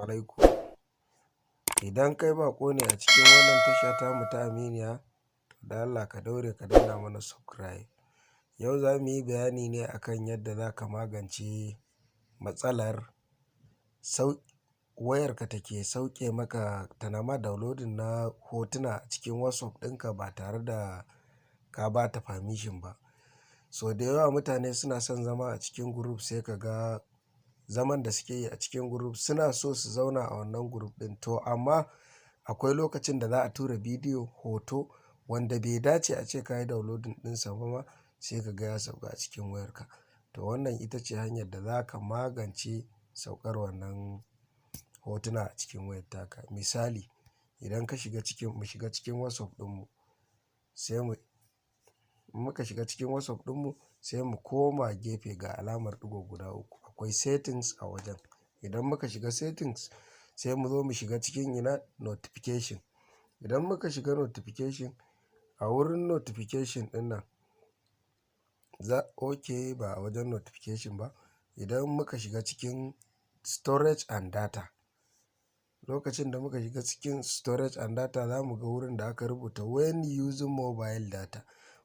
alaikum. Idan kai baƙo ne a cikin wannan tasha tamu ta Aminiya, to da Allah ka daure ka danna mana subscribe. Yau za mu yi bayani ne akan yadda za ka magance matsalar wayarka take sauke maka tana ma downloading na hotuna a cikin WhatsApp ɗinka ba tare da ka ba ta permission ba. So da yawa mutane suna son zama a cikin group, sai ka ga zaman da suke yi a cikin group suna so su zauna a wannan group ɗin, to amma akwai lokacin da za a tura bidiyo, hoto wanda bai dace a ce ka yi downloading ɗinsa ba ma, sai ka ga ya sauka a cikin wayarka. To wannan ita ce hanyar da za ka magance saukar wannan hotuna a cikin wayar taka. Misali, idan ka shiga cikin WhatsApp ɗinmu, muka shiga cikin WhatsApp ɗinmu, sai mu koma gefe ga alamar ɗigo guda uku. Akwai settings a wajen. Idan muka shiga settings, sai mu zo mu shiga cikin notification. Idan muka shiga notification, a wurin notification ɗin nan, ba a wajen notification ba. Idan muka shiga cikin storage and data, lokacin da muka shiga cikin storage and data, za mu ga wurin da aka rubuta when using mobile data.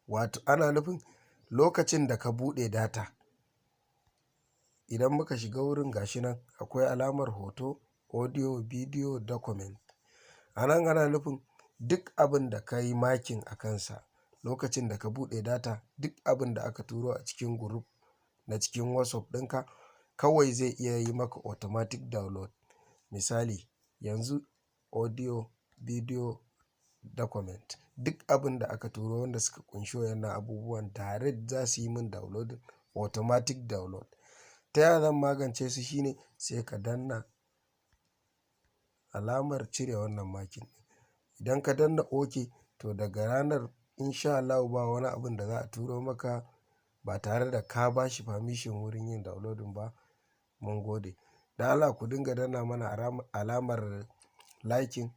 Wato ana nufin lokacin da ka buɗe data. Idan muka shiga wurin gashi nan, akwai alamar hoto, audio, video, document. A nan ana nufin duk abin da ka yi makin a kansa lokacin da ka buɗe data, duk abin da aka turo a cikin group na cikin WhatsApp ɗinka, kawai zai iya yi maka automatic download. Misali, yanzu audio, video, document, duk abin da aka turo wanda suka ƙunshi wayannan abubuwan direct za su yi min downloading, automatic download. Ta yaya zan magance su? Shine sai ka danna alamar cire wannan makin ɗin. Idan ka danna OK, to daga ranar in sha Allahu ba wani abin da za a turo maka ba tare da ka ba shi permission wurin yin downloading ba. Mun gode. Da Allah ku dinga danna mana alamar liking,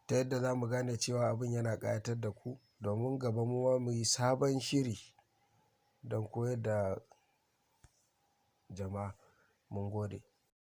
ta yadda za mu gane cewa abin yana ƙayatar da ku, domin gaba mu ma mu yi sabon shiri don koyar da jama'a. Mun gode.